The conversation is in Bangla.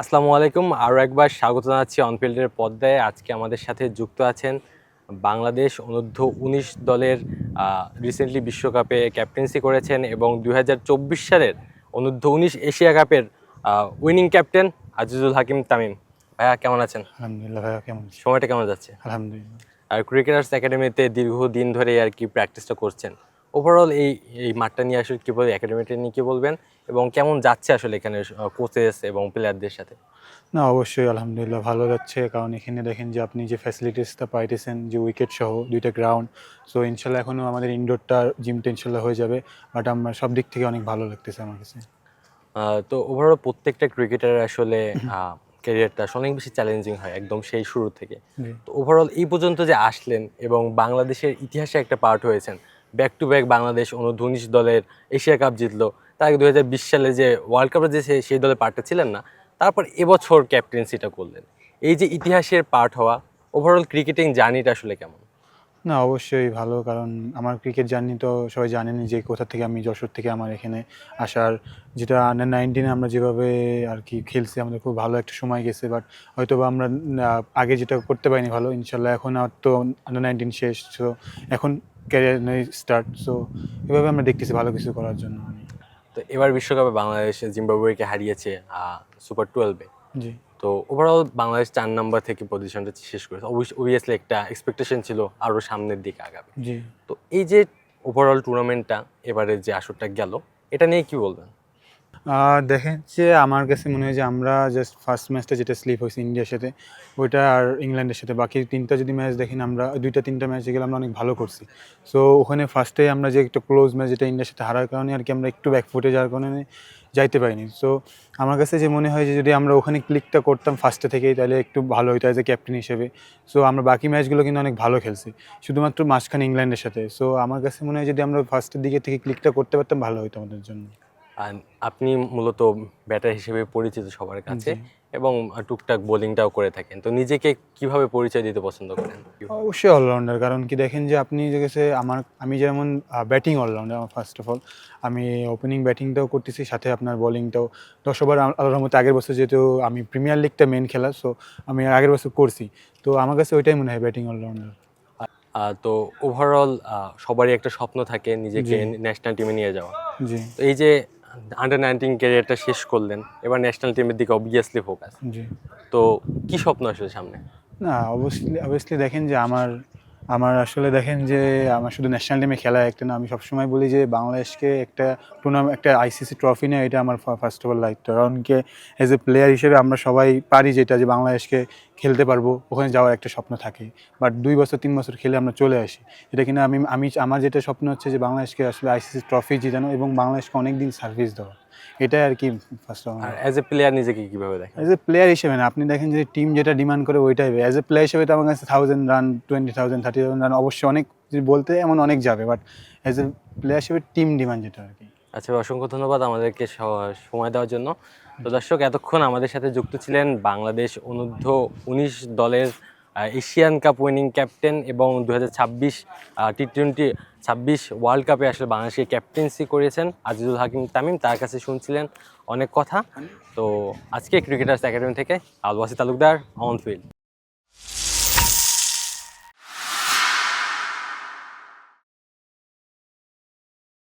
আসসালামু আলাইকুম। আরও একবার স্বাগত জানাচ্ছি অনফিল্ডের পর্দায়। আজকে আমাদের সাথে যুক্ত আছেন বাংলাদেশ অনূর্ধ্ব-19 দলের রিসেন্টলি বিশ্বকাপে ক্যাপ্টেন্সি করেছেন এবং 2024 সালের অনূর্ধ্ব-19 এশিয়া কাপের উইনিং ক্যাপ্টেন আজিজুল হাকিম তামিম। ভাইয়া কেমন আছেন? আলহামদুলিল্লাহ। ভাইয়া কেমন আছেন? সময়টা কেমন যাচ্ছে? আলহামদুলিল্লাহ। আর ক্রিকেটার্স একাডেমিতে দীর্ঘদিন ধরে আর কি প্র্যাকটিসটা করছেন। ওভারঅল এই মাঠটা নিয়ে আসলে কী বলবেন, একাডেমিটা নিয়ে কী বলবেন এবং কেমন যাচ্ছে আসলে এখানে কোচেস এবং প্লেয়ারদের সাথে? না, অবশ্যই আলহামদুলিল্লাহ ভালো যাচ্ছে। কারণ এখানে দেখেন যে আপনি যে ফ্যাসিলিটিসটা পাইতেছেন, যে উইকেট সহ ২ টা গ্রাউন্ড। সো ইনশাল্লাহ এখনও আমাদের ইনডোরটা জিমটা ইনশাল্লাহ হয়ে যাবে। বাট আমার সব দিক থেকে অনেক ভালো লাগতেছে আমার কাছে। তো ওভারঅল প্রত্যেকটা ক্রিকেটারের আসলে ক্যারিয়ারটা আসলে অনেক বেশি চ্যালেঞ্জিং হয় একদম সেই শুরু থেকে। জি। তো ওভারঅল এই পর্যন্ত যে আসলেন এবং বাংলাদেশের ইতিহাসে একটা পার্ট হয়েছেন, ব্যাক টু ব্যাক বাংলাদেশ অনূর্ধ্ব-19 দলের এশিয়া কাপ জিতলো। তার আগে 2020 সালে যে ওয়ার্ল্ড কাপে যে সেই দলের পার্টটা ছিলেন না, তারপর এবছর ক্যাপ্টেন্সিটা করলেন। এই যে ইতিহাসের পার্ট হওয়া, ওভারঅল ক্রিকেটিং জার্নিটা আসলে কেমন? না, অবশ্যই ভালো। কারণ আমার ক্রিকেট জার্নি তো সবাই জানেনই যে কোথা থেকে আমি যশোর থেকে আমার এখানে আসার, যেটা আন্ডার 19 আমরা যেভাবে আর কি খেলছি, আমাদের খুব ভালো একটা সময় গেছে। বাট হয়তোবা আমরা আগে যেটা করতে পারিনি ভালো, ইনশাল্লাহ এখন আর তো আন্ডার 19 শেষ। সো এখন ক্যারিয়ার স্টার্ট। সো এভাবে আমরা দেখতেছি ভালো কিছু করার জন্য আমি। তো এবার বিশ্বকাপে বাংলাদেশ জিম্বাবুয়েকে হারিয়েছে সুপার 12-এ। জি। তো ওভারঅল বাংলাদেশ 4 নাম্বার থেকে পজিশনটা শেষ করেছে। অবভিয়াসলি একটা এক্সপেকটেশন ছিল আরও সামনের দিকে আগাবে। জি। তো এই যে ওভারঅল টুর্নামেন্টটা এবারে যে আসরটা গেল, এটা নিয়ে কি বলবেন? দেখেন যে আমার কাছে মনে হয় যে আমরা জাস্ট ফার্স্ট ম্যাচটা যেটা স্লিপ হয়েছে ইন্ডিয়ার সাথে, ওইটা আর ইংল্যান্ডের সাথে বাকি ৩টা যদি ম্যাচ দেখেন, আমরা ২টা-৩টা ম্যাচ যেগুলো আমরা অনেক ভালো করছি। সো ওখানে ফার্স্টে আমরা যে একটা ক্লোজ ম্যাচ যেটা ইন্ডিয়ার সাথে হারার কারণে আর কি আমরা একটু ব্যাকফুটে যাওয়ার কারণে যাইতে পারিনি। সো আমার কাছে যে মনে হয় যে যদি আমরা ওখানে ক্লিকটা করতাম ফার্স্টে থেকেই, তাহলে একটু ভালো হইতো অ্যাজ এ ক্যাপ্টেন হিসেবে। সো আমরা বাকি ম্যাচগুলো কিন্তু অনেক ভালো খেলছি, শুধুমাত্র মাঝখানে ইংল্যান্ডের সাথে। সো আমার কাছে মনে হয় যদি আমরা ফার্স্টের দিকে থেকে ক্লিকটা করতে পারতাম, ভালো হতো আমাদের জন্য। আর আপনি মূলত ব্যাটার হিসেবে পরিচিত সবার কাছে জি। এবং টুকটাক বোলিংটাও করে থাকেন। তো নিজেকে কিভাবে পরিচয় দিতে পছন্দ করেন? অবশ্যই অলরাউন্ডার। কারণ কি দেখেন যে আপনি যে গেছে আমি যেমন ব্যাটিং অলরাউন্ডার। আমার ফার্স্ট অফ অল আমি ওপেনিং ব্যাটিংটাও করতেছি, সাথে আপনার বোলিংটাও। ১০ ওভার আল্লাহর রহমতে আগের বছর যেহেতু আমি প্রিমিয়ার লিগটা মেইন খেলা, সো আমি আগের বছর করছি। তো আমার কাছে ওইটাই মনে হয় ব্যাটিং অলরাউন্ডার। তো ওভারঅল সবারই একটা স্বপ্ন থাকে জি, নিজেকে ন্যাশনাল টিমে নিয়ে যাওয়া। জি, তো এই যে আন্ডার 19 ক্যারিয়ারটা শেষ করলেন, এবার ন্যাশনাল টিমের দিকে অবভিয়াসলি ফোকাস। জি। তো কি স্বপ্ন আসলে সামনে? না, অবভিয়াসলি দেখেন যে আমার আমার আসলে দেখেন যে আমার শুধু ন্যাশনাল টিমে খেলা একটা না। আমি সবসময় বলি যে বাংলাদেশকে একটা একটা আইসিসি ট্রফি নেয়া, এটা আমার ফার্স্ট অফ অল দায়িত্ব। কারণ কি এজ এ প্লেয়ার হিসেবে আমরা সবাই পারি যেটা, যে বাংলাদেশকে খেলতে পারবো, ওখানে যাওয়ার একটা স্বপ্ন থাকে। বাট ২ বছর ৩ বছর খেলে আমরা চলে আসি। এটা কিনা আমি আমি আমার যেটা স্বপ্ন হচ্ছে যে বাংলাদেশকে আসলে আইসিসি ট্রফি জিতানো এবং বাংলাদেশকে অনেকদিন সার্ভিস দেওয়া। এটাই আর কি ফার্স্ট অফ অল। আর অ্যাজ এ প্লেয়ার নিজেকে কিভাবে দেখেন? অ্যাজ এ প্লেয়ার হিসেবে না, আপনি দেখেন যে টিম যেটা ডিমান্ড করে ওইটাই। অ্যাজ এ প্লেয়ার হিসেবে তো আমার কাছে 1000 রান, 20,000, 30,000 রান অবশ্যই অনেক, যদি বলতে এমন অনেক যাবে। বাট অ্যাজ এ প্লেয়ার হিসেবে টিম ডিমান্ড যেটা আর কি। আচ্ছা, অসংখ্য ধন্যবাদ আমাদেরকে সময় দেওয়ার জন্য। তো দর্শক, এতক্ষণ আমাদের সাথে যুক্ত ছিলেন বাংলাদেশ অনূর্ধ্ব-19 দলের এশিয়ান কাপ উইনিং ক্যাপ্টেন এবং 2026 T20 ওয়ার্ল্ড কাপে আসলে বাংলাদেশকে ক্যাপ্টেন্সি করেছেন আজিজুল হাকিম তামিম। তার কাছে শুনছিলেন অনেক কথা। তো আজকে ক্রিকেটার্স একাডেমি থেকে আল ওয়াসি তালুকদার, অন ফিল্ড।